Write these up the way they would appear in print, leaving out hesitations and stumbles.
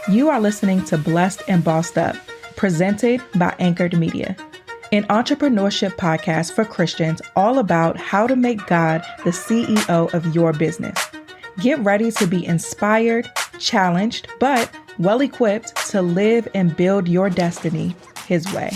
You are listening to Blessed and Bossed Up, presented by Anchored Media, an entrepreneurship podcast for Christians all about how to make God the CEO of your business. Get ready to be inspired, challenged, but well equipped to live and build your destiny His way.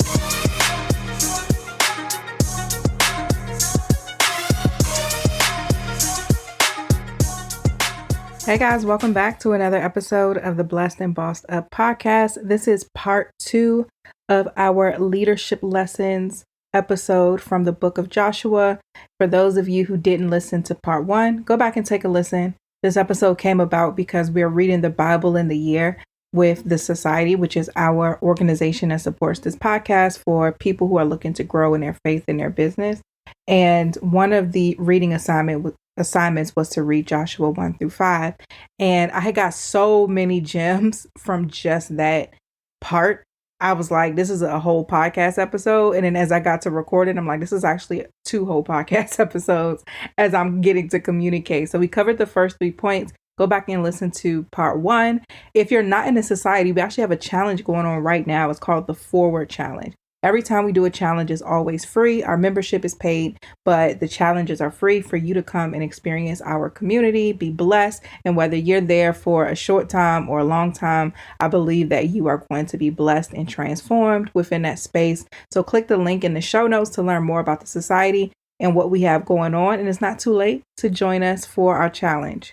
Hey guys, welcome back to another episode of the Blessed and Bossed Up podcast. This is part 2 of our leadership lessons episode from the book of Joshua. For those of you who didn't listen to part 1, go back and take a listen. This episode came about because we're reading the Bible in the year with the Society, which is our organization that supports this podcast for people who are looking to grow in their faith and their business. And one of the reading assignments was to read Joshua 1 through 5. And I had got so many gems from just that part. I was like, this is a whole podcast episode. And then as I got to record it, I'm like, this is actually 2 whole podcast episodes as I'm getting to communicate. So we covered the first 3 points. Go back and listen to part 1. If you're not in the society, we actually have a challenge going on right now. It's called the Forward Challenge. Every time we do a challenge is always free. Our membership is paid, but the challenges are free for you to come and experience our community, be blessed. And whether you're there for a short time or a long time, I believe that you are going to be blessed and transformed within that space. So click the link in the show notes to learn more about the society and what we have going on. And it's not too late to join us for our challenge.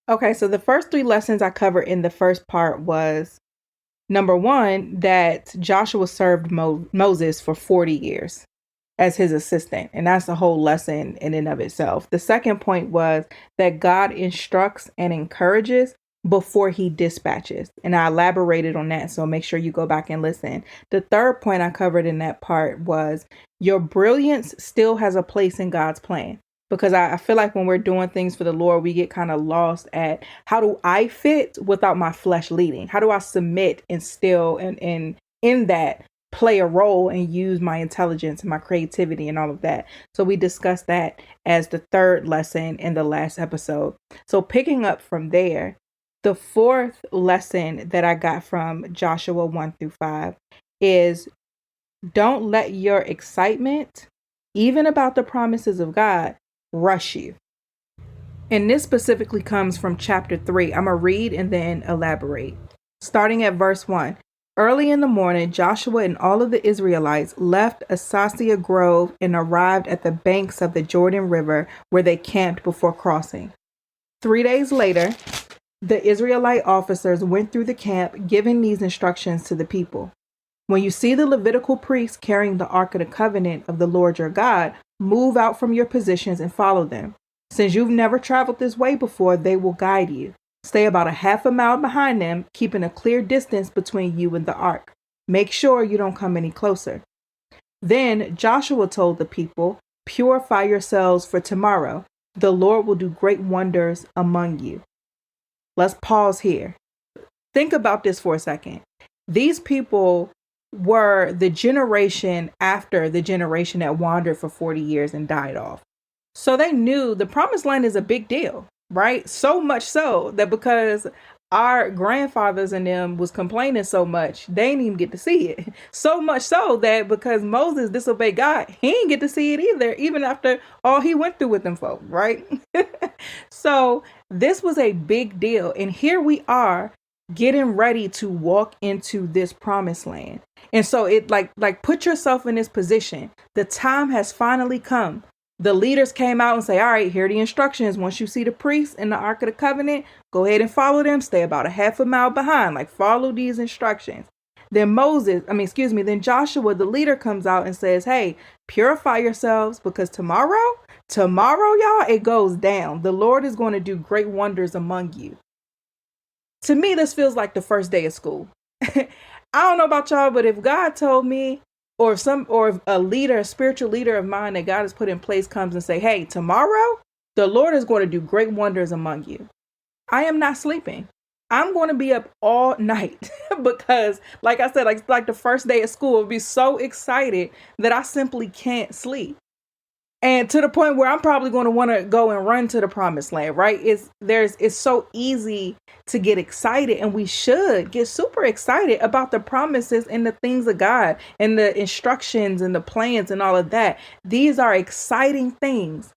Okay, so the first 3 lessons I covered in the first part was number 1, that Joshua served Moses for 40 years as his assistant. And that's a whole lesson in and of itself. The second point was that God instructs and encourages before he dispatches. And I elaborated on that. So make sure you go back and listen. The third point I covered in that part was your brilliance still has a place in God's plan. Because I feel like when we're doing things for the Lord, we get kind of lost at how do I fit without my flesh leading? How do I submit and still and in that play a role and use my intelligence and my creativity and all of that? So we discussed that as the third lesson in the last episode. So picking up from there, the fourth lesson that I got from Joshua 1 through 5 is don't let your excitement, even about the promises of God, rush you. And this specifically comes from chapter 3. I'm going to read and then elaborate. Starting at verse 1. Early in the morning, Joshua and all of the Israelites left Acacia Grove and arrived at the banks of the Jordan River where they camped before crossing. 3 days later, the Israelite officers went through the camp, giving these instructions to the people. When you see the Levitical priests carrying the Ark of the Covenant of the Lord your God, move out from your positions and follow them. Since you've never traveled this way before, they will guide you. Stay about a half a mile behind them, keeping a clear distance between you and the Ark. Make sure you don't come any closer. Then Joshua told the people, purify yourselves for tomorrow. The Lord will do great wonders among you. Let's pause here. Think about this for a second. These people were the generation after the generation that wandered for 40 years and died off. So they knew the promised land is a big deal, right? So much so that because our grandfathers and them was complaining so much, they didn't even get to see it. So much so that because Moses disobeyed God, he didn't get to see it either, even after all he went through with them folk, right? So this was a big deal. And here we are getting ready to walk into this promised land. And so it like put yourself in this position. The time has finally come. The leaders came out and say, all right, here are the instructions. Once you see the priests in the Ark of the Covenant, go ahead and follow them. Stay about a half a mile behind. Like, follow these instructions. Then then Joshua, the leader, comes out and says, hey, purify yourselves because tomorrow, y'all, it goes down. The Lord is going to do great wonders among you. To me, this feels like the first day of school. I don't know about y'all, but if God told me, or if a spiritual leader of mine that God has put in place comes and say, hey, tomorrow, the Lord is going to do great wonders among you, I am not sleeping. I'm going to be up all night because, like I said, like the first day of school, I'll be so excited that I simply can't sleep. And to the point where I'm probably going to want to go and run to the promised land, right? It's so easy to get excited, and we should get super excited about the promises and the things of God and the instructions and the plans and all of that. These are exciting things.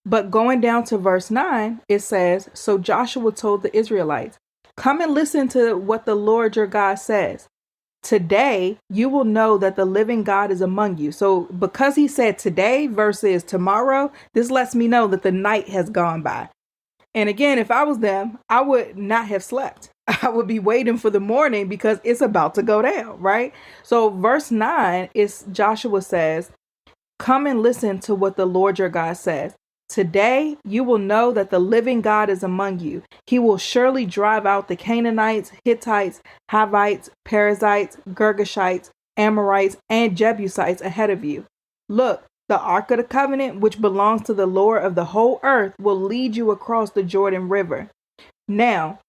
But going down to verse 9, it says, "So Joshua told the Israelites, 'Come and listen to what the Lord your God says. Today, you will know that the living God is among you.'" So because he said today versus tomorrow, this lets me know that the night has gone by. And again, if I was them, I would not have slept. I would be waiting for the morning because it's about to go down, right? So verse 9 is Joshua says, "Come and listen to what the Lord your God says. Today you will know that the living God is among you. He will surely drive out the Canaanites, Hittites, Hivites, Perizzites, Girgashites, Amorites, and Jebusites ahead of you. Look, the Ark of the Covenant, which belongs to the Lord of the whole earth, will lead you across the Jordan River. Now,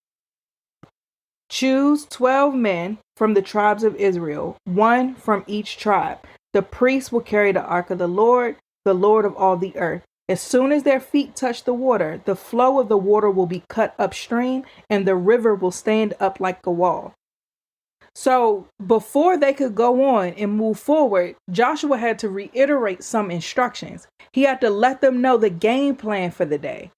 choose 12 men from the tribes of Israel, one from each tribe. The priests will carry the ark of the Lord of all the earth. As soon as their feet touch the water, the flow of the water will be cut upstream, and the river will stand up like a wall." So before they could go on and move forward, Joshua had to reiterate some instructions. He had to let them know the game plan for the day.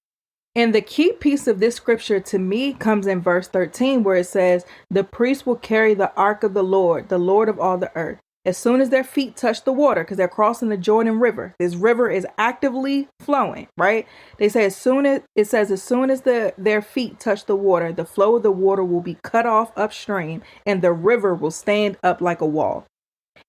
And the key piece of this scripture to me comes in verse 13, where it says, "The priests will carry the ark of the Lord of all the earth. As soon as their feet touch the water," because they're crossing the Jordan River. This river is actively flowing, right? They say as soon as their feet touch the water, the flow of the water will be cut off upstream, and the river will stand up like a wall.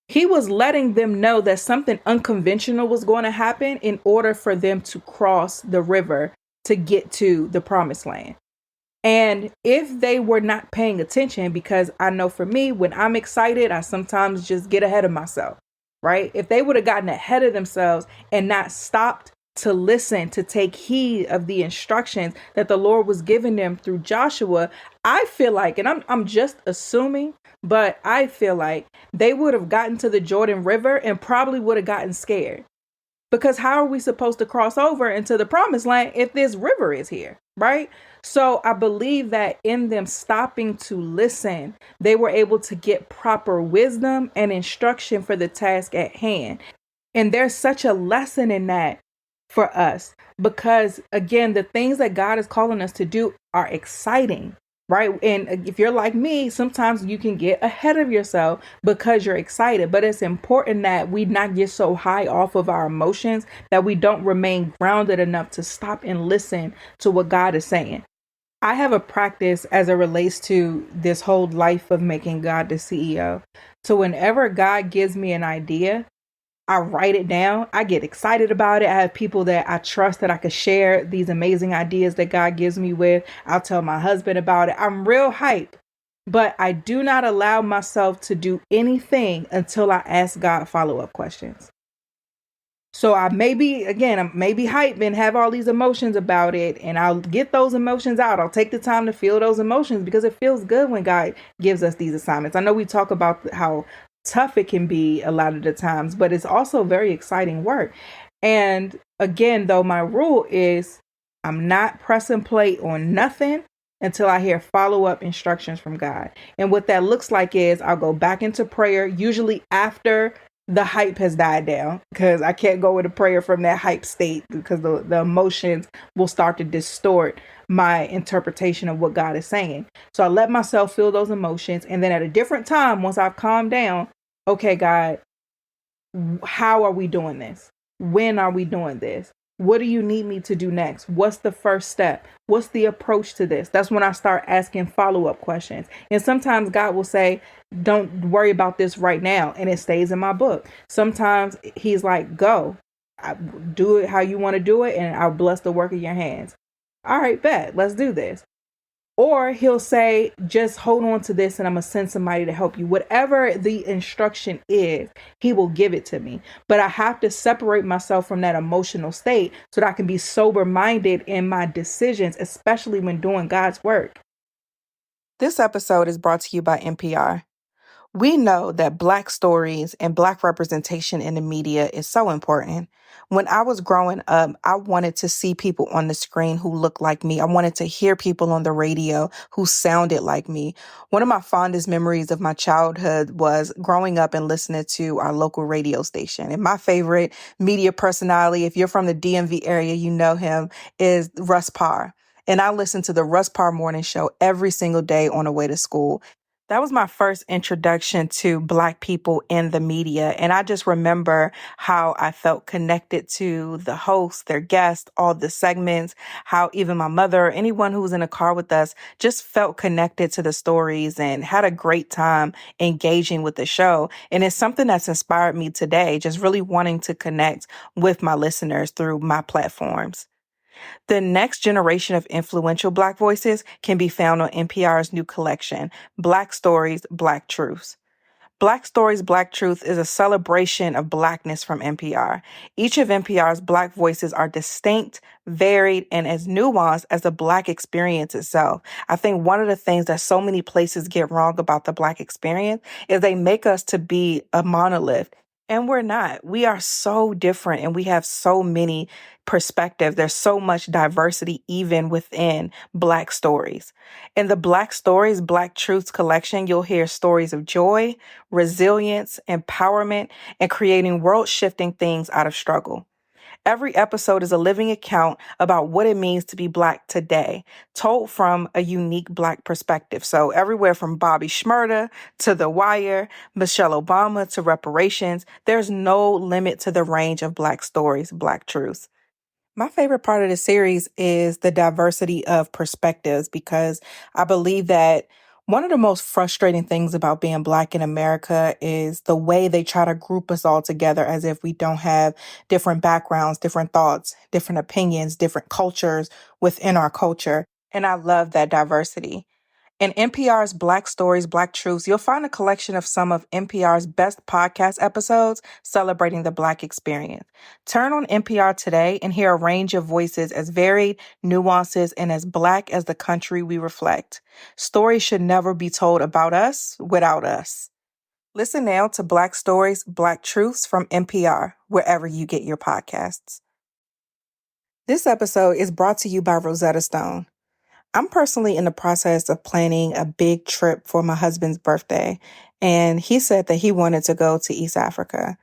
He was letting them know that something unconventional was going to happen in order for them to cross the river to get to the promised land. And if they were not paying attention, because I know for me, when I'm excited, I sometimes just get ahead of myself, right? If they would have gotten ahead of themselves and not stopped to listen, to take heed of the instructions that the Lord was giving them through Joshua, I feel like, and I'm just assuming, but I feel like they would have gotten to the Jordan River and probably would have gotten scared. Because how are we supposed to cross over into the promised land if this river is here, right? So I believe that in them stopping to listen, they were able to get proper wisdom and instruction for the task at hand. And there's such a lesson in that for us, because again, the things that God is calling us to do are exciting, right? And if you're like me, sometimes you can get ahead of yourself because you're excited, but it's important that we not get so high off of our emotions that we don't remain grounded enough to stop and listen to what God is saying. I have a practice as it relates to this whole life of making God the CEO. So whenever God gives me an idea, I write it down. I get excited about it. I have people that I trust that I could share these amazing ideas that God gives me with. I'll tell my husband about it. I'm real hype, but I do not allow myself to do anything until I ask God follow-up questions. So I maybe hype and have all these emotions about it, and I'll get those emotions out. I'll take the time to feel those emotions because it feels good when God gives us these assignments. I know we talk about how tough it can be a lot of the times, but it's also very exciting work. And again, though, my rule is I'm not pressing play on nothing until I hear follow-up instructions from God. And what that looks like is I'll go back into prayer, usually after the hype has died down, because I can't go into prayer from that hype state because the emotions will start to distort my interpretation of what God is saying. So I let myself feel those emotions. And then at a different time, once I've calmed down, okay, God, how are we doing this? When are we doing this? What do you need me to do next? What's the first step? What's the approach to this? That's when I start asking follow-up questions. And sometimes God will say, don't worry about this right now. And it stays in my book. Sometimes he's like, go, do it how you want to do it. And I'll bless the work of your hands. All right, bet, let's do this. Or he'll say, just hold on to this and I'm going to send somebody to help you. Whatever the instruction is, he will give it to me. But I have to separate myself from that emotional state so that I can be sober-minded in my decisions, especially when doing God's work. This episode is brought to you by NPR. We know that Black stories and Black representation in the media is so important. When I was growing up, I wanted to see people on the screen who looked like me. I wanted to hear people on the radio who sounded like me. One of my fondest memories of my childhood was growing up and listening to our local radio station. And my favorite media personality, if you're from the DMV area, you know him, is Russ Parr. And I listened to the Russ Parr Morning Show every single day on the way to school. That was my first introduction to Black people in the media. And I just remember how I felt connected to the hosts, their guests, all the segments, how even my mother, anyone who was in a car with us, just felt connected to the stories and had a great time engaging with the show. And it's something that's inspired me today, just really wanting to connect with my listeners through my platforms. The next generation of influential Black voices can be found on NPR's new collection, Black Stories, Black Truths. Black Stories, Black Truth is a celebration of Blackness from NPR. Each of NPR's Black voices are distinct, varied, and as nuanced as the Black experience itself. I think one of the things that so many places get wrong about the Black experience is they make us to be a monolith. And we're not. We are so different and we have so many perspectives. There's so much diversity even within Black stories. In the Black Stories, Black Truths collection, you'll hear stories of joy, resilience, empowerment, and creating world-shifting things out of struggle. Every episode is a living account about what it means to be Black today, told from a unique Black perspective. So everywhere from Bobby Shmurda to The Wire, Michelle Obama to reparations, there's no limit to the range of Black stories, Black truths. My favorite part of the series is the diversity of perspectives because I believe that one of the most frustrating things about being Black in America is the way they try to group us all together as if we don't have different backgrounds, different thoughts, different opinions, different cultures within our culture. And I love that diversity. In NPR's Black Stories, Black Truths, you'll find a collection of some of NPR's best podcast episodes celebrating the Black experience. Turn on NPR today and hear a range of voices as varied, nuances, and as Black as the country we reflect. Stories should never be told about us without us. Listen now to Black Stories, Black Truths from NPR, wherever you get your podcasts. This episode is brought to you by Rosetta Stone. I'm personally in the process of planning a big trip for my husband's birthday, and he said that he wanted to go to East Africa.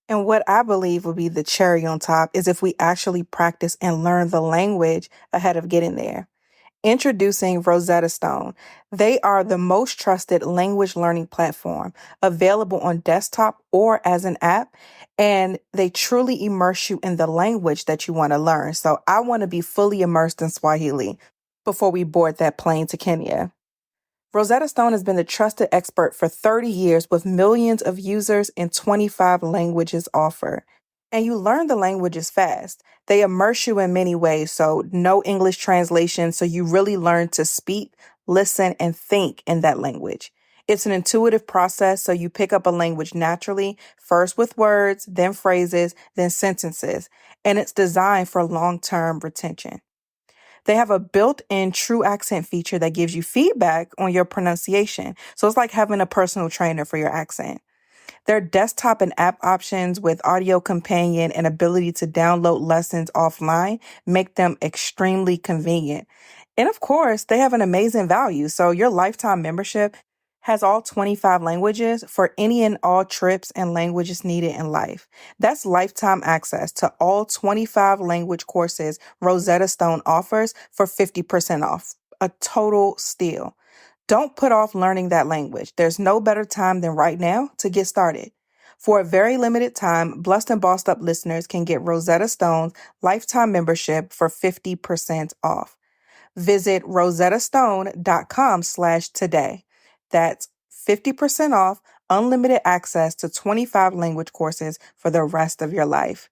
And what I believe would be the cherry on top is if we actually practice and learn the language ahead of getting there. Introducing Rosetta Stone. They are the most trusted language learning platform available on desktop or as an app, and they truly immerse you in the language that you want to learn. So I want to be fully immersed in Swahili before we board that plane to Kenya. Rosetta Stone has been the trusted expert for 30 years with millions of users in 25 languages offered. And you learn the languages fast. They immerse you in many ways, so no English translation, so you really learn to speak, listen, and think in that language. It's an intuitive process, so you pick up a language naturally, first with words, then phrases, then sentences, and it's designed for long-term retention. They have a built-in true accent feature that gives you feedback on your pronunciation. So it's like having a personal trainer for your accent. Their desktop and app options with audio companion and ability to download lessons offline make them extremely convenient. And of course, they have an amazing value. So your lifetime membership has all 25 languages for any and all trips and languages needed in life. That's lifetime access to all 25 language courses Rosetta Stone offers for 50% off. A total steal. Don't put off learning that language. There's no better time than right now to get started. For a very limited time, Blessed and Bossed Up listeners can get Rosetta Stone's lifetime membership for 50% off. Visit rosettastone.com/today. That's 50% off, unlimited access to 25 language courses for the rest of your life.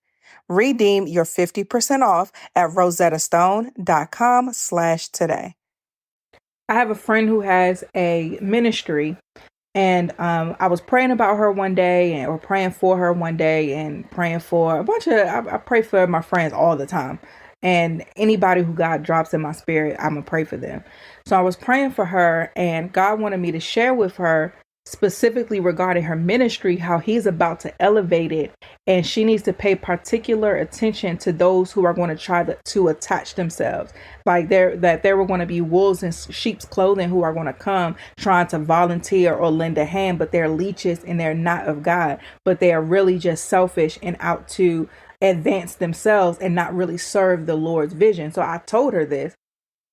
Redeem your 50% off at rosettastone.com/today. I have a friend who has a ministry, and I was praying about her one day, or praying for her one day, and praying for a bunch of, I pray for my friends all the time. And anybody who God drops in my spirit, I'm going to pray for them. So I was praying for her, and God wanted me to share with her specifically regarding her ministry, how he's about to elevate it, and she needs to pay particular attention to those who are going to try to attach themselves. Like there were going to be wolves in sheep's clothing who are going to come trying to volunteer or lend a hand, but they're leeches and they're not of God, but they are really just selfish and out to advance themselves and not really serve the Lord's vision. So I told her this.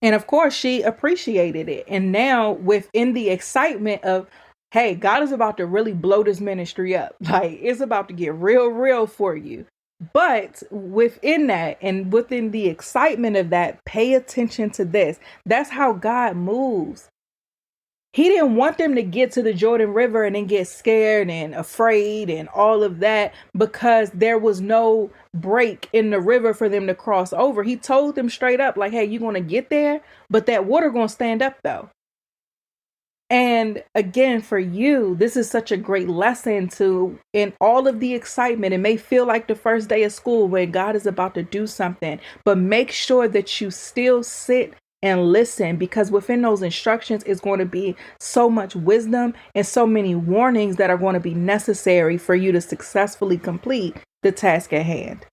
And of course, she appreciated it. And now, within the excitement of, hey, God is about to really blow this ministry up. Like, it's about to get real, real for you. But within that and within the excitement of that, pay attention to this. That's how God moves. He didn't want them to get to the Jordan River and then get scared and afraid and all of that because there was no break in the river for them to cross over. He told them straight up, like, hey, you're going to get there, but that water going to stand up though. And again, for you, this is such a great lesson to, in all of the excitement, it may feel like the first day of school when God is about to do something, but make sure that you still sit and listen, because within those instructions is going to be so much wisdom and so many warnings that are going to be necessary for you to successfully complete the task at hand.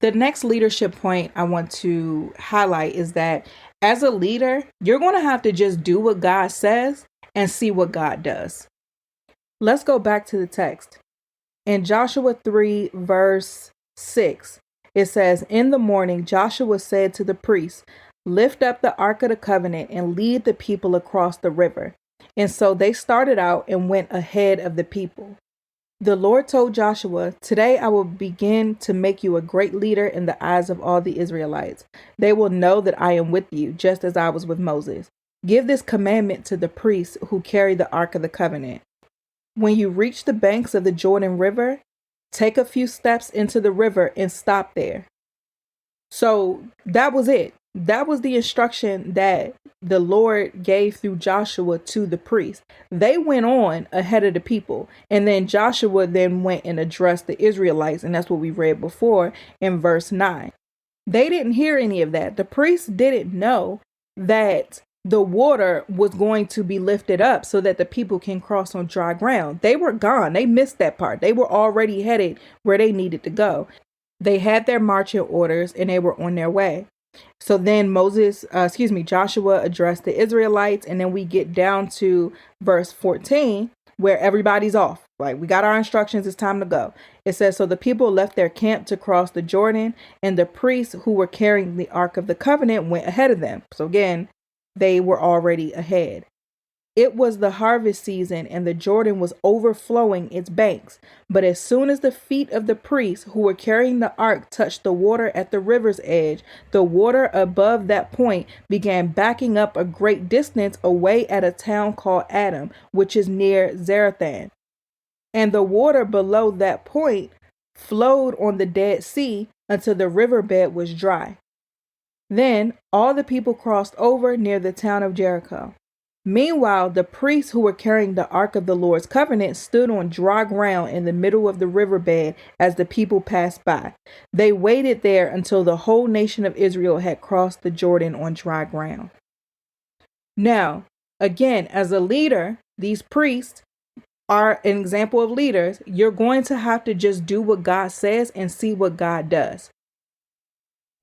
The next leadership point I want to highlight is that as a leader, you're going to have to just do what God says and see what God does. Let's go back to the text. In Joshua 3, verse 6, it says, "In the morning, Joshua said to the priests, 'Lift up the Ark of the Covenant and lead the people across the river.' And so they started out and went ahead of the people. The Lord told Joshua, 'Today I will begin to make you a great leader in the eyes of all the Israelites. They will know that I am with you, just as I was with Moses. Give this commandment to the priests who carry the Ark of the Covenant. When you reach the banks of the Jordan River, take a few steps into the river and stop there.'" So that was it. That was the instruction that the Lord gave through Joshua to the priests. They went on ahead of the people. And then Joshua then went and addressed the Israelites. And that's what we read before in verse 9. They didn't hear any of that. The priests didn't know that the water was going to be lifted up so that the people can cross on dry ground. They were gone. They missed that part. They were already headed where they needed to go. They had their marching orders and they were on their way. So then Joshua addressed the Israelites, and then we get down to verse 14 where everybody's off. Like, we got our instructions, it's time to go. It says, "So the people left their camp to cross the Jordan, and the priests who were carrying the Ark of the Covenant went ahead of them." So again, they were already ahead. It was the harvest season and the Jordan was overflowing its banks. But as soon as the feet of the priests who were carrying the ark touched the water at the river's edge, the water above that point began backing up a great distance away at a town called Tatum, which is near Zarethan. And the water below that point flowed on the Dead Sea until the riverbed was dry. Then all the people crossed over near the town of Jericho. Meanwhile, the priests who were carrying the Ark of the Lord's covenant stood on dry ground in the middle of the riverbed as the people passed by. They waited there until the whole nation of Israel had crossed the Jordan on dry ground. Now, again, as a leader, these priests are an example of leaders. You're going to have to just do what God says and see what God does.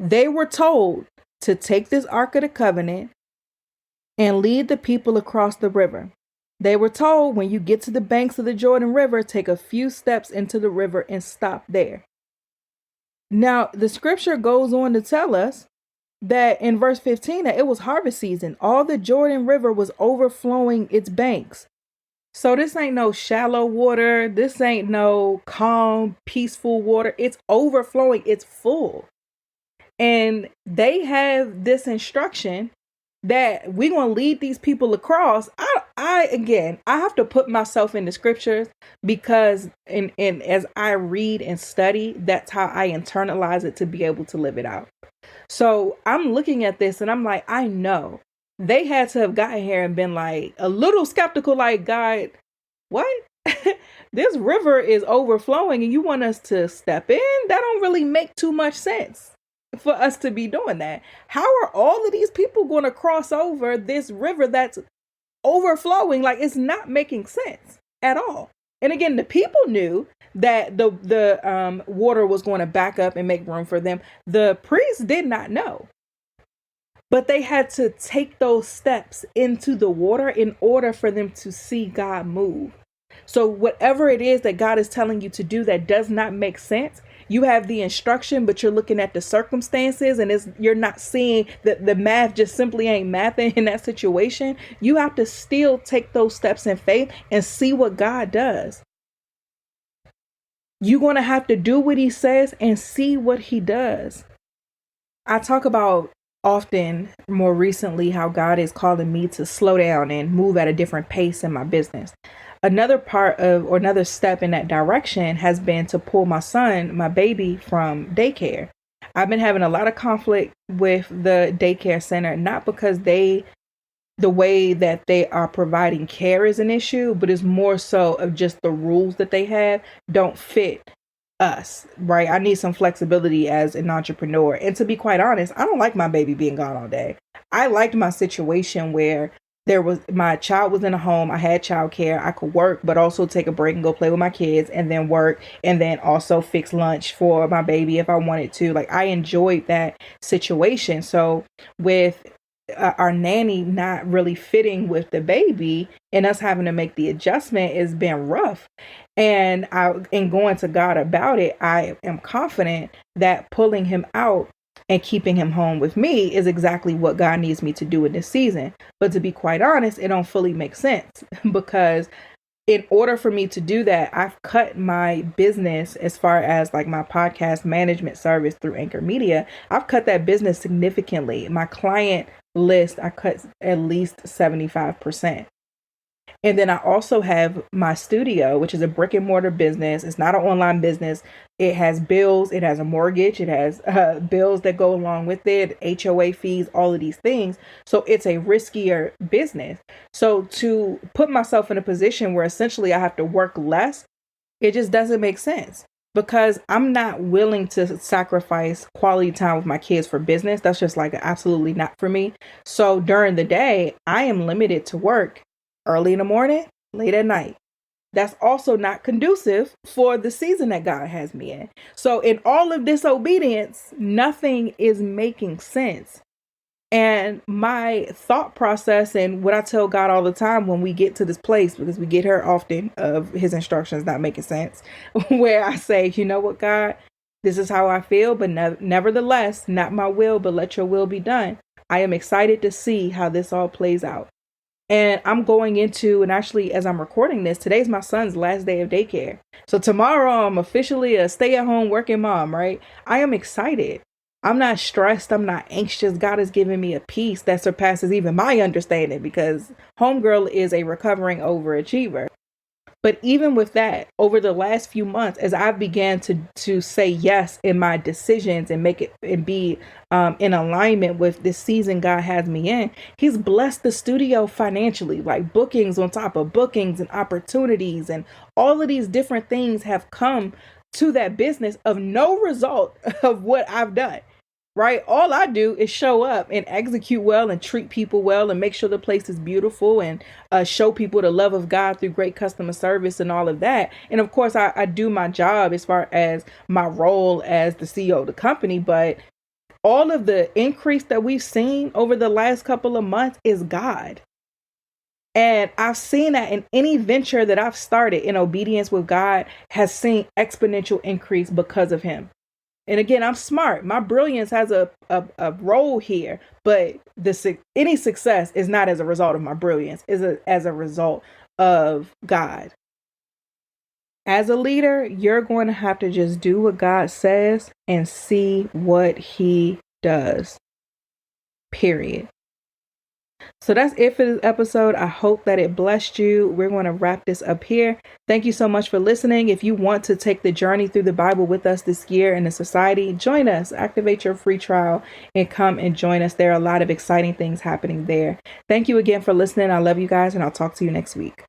They were told to take this Ark of the Covenant and lead the people across the river. They were told, when you get to the banks of the Jordan River, take a few steps into the river and stop there. Now, the scripture goes on to tell us that in verse 15, that it was harvest season. All the Jordan River was overflowing its banks. So this ain't no shallow water. This ain't no calm, peaceful water. It's overflowing. It's full. And they have this instruction that we're going to lead these people across. I have to put myself in the scriptures, because and as I read and study, that's how I internalize it to be able to live it out. So I'm looking at this and I'm like, I know they had to have gotten here and been like a little skeptical, like, God, what? This river is overflowing and you want us to step in? That don't really make too much sense for us to be doing that. How are all of these people going to cross over this river that's overflowing. Like, it's not making sense at all. And again, the people knew that the water was going to back up and make room for them. The priests did not know. But they had to take those steps into the water in order for them to see God move. So whatever it is that God is telling you to do that does not make sense, you have the instruction, but you're looking at the circumstances and you're not seeing that the math just simply ain't mathing in that situation. You have to still take those steps in faith and see what God does. You're going to have to do what he says and see what he does. I talk about often more recently how God is calling me to slow down and move at a different pace in my business. Another part of, or another step in that direction has been to pull my son, my baby, from daycare. I've been having a lot of conflict with the daycare center, not because the way that they are providing care is an issue, but it's more so of just the rules that they have don't fit us, right? I need some flexibility as an entrepreneur. And to be quite honest, I don't like my baby being gone all day. I liked my situation where my child was in a home. I had childcare. I could work, but also take a break and go play with my kids and then work and then also fix lunch for my baby if I wanted to. Like, I enjoyed that situation. So with our nanny not really fitting with the baby and us having to make the adjustment, has been rough. And in going to God about it, I am confident that pulling him out and keeping him home with me is exactly what God needs me to do in this season. But to be quite honest, it don't fully make sense because in order for me to do that, I've cut my business as far as like my podcast management service through Anchor Media. I've cut that business significantly. My client list, I cut at least 75%. And then I also have my studio, which is a brick and mortar business. It's not an online business. It has bills. It has a mortgage. It has bills that go along with it, HOA fees, all of these things. So it's a riskier business. So to put myself in a position where essentially I have to work less, it just doesn't make sense. Because I'm not willing to sacrifice quality time with my kids for business. That's just like absolutely not for me. So during the day, I am limited to work early in the morning, late at night. That's also not conducive for the season that God has me in. So in all of disobedience, nothing is making sense. And my thought process and what I tell God all the time when we get to this place, because we get here often of his instructions not making sense, where I say, you know what, God, this is how I feel, but nevertheless, not my will, but let your will be done. I am excited to see how this all plays out. And I'm going into, and actually, as I'm recording this, today's my son's last day of daycare. So tomorrow I'm officially a stay-at-home working mom, right? I am excited. I'm not stressed. I'm not anxious. God has given me a peace that surpasses even my understanding because homegirl is a recovering overachiever. But even with that, over the last few months, as I began to say yes in my decisions and make it and be in alignment with this season God has me in, he's blessed the studio financially, like bookings on top of bookings and opportunities. And all of these different things have come to that business of no result of what I've done. Right? All I do is show up and execute well and treat people well and make sure the place is beautiful and show people the love of God through great customer service and all of that. And of course, I do my job as far as my role as the CEO of the company. But all of the increase that we've seen over the last couple of months is God. And I've seen that in any venture that I've started in obedience with God has seen exponential increase because of him. And again, I'm smart. My brilliance has a role here, but any success is not as a result of my brilliance, as a result of God. As a leader, you're going to have to just do what God says and see what he does. Period. So that's it for this episode. I hope that it blessed you. We're going to wrap this up here. Thank you so much for listening. If you want to take the journey through the Bible with us this year in the society, join us, activate your free trial and come and join us. There are a lot of exciting things happening there. Thank you again for listening. I love you guys and I'll talk to you next week.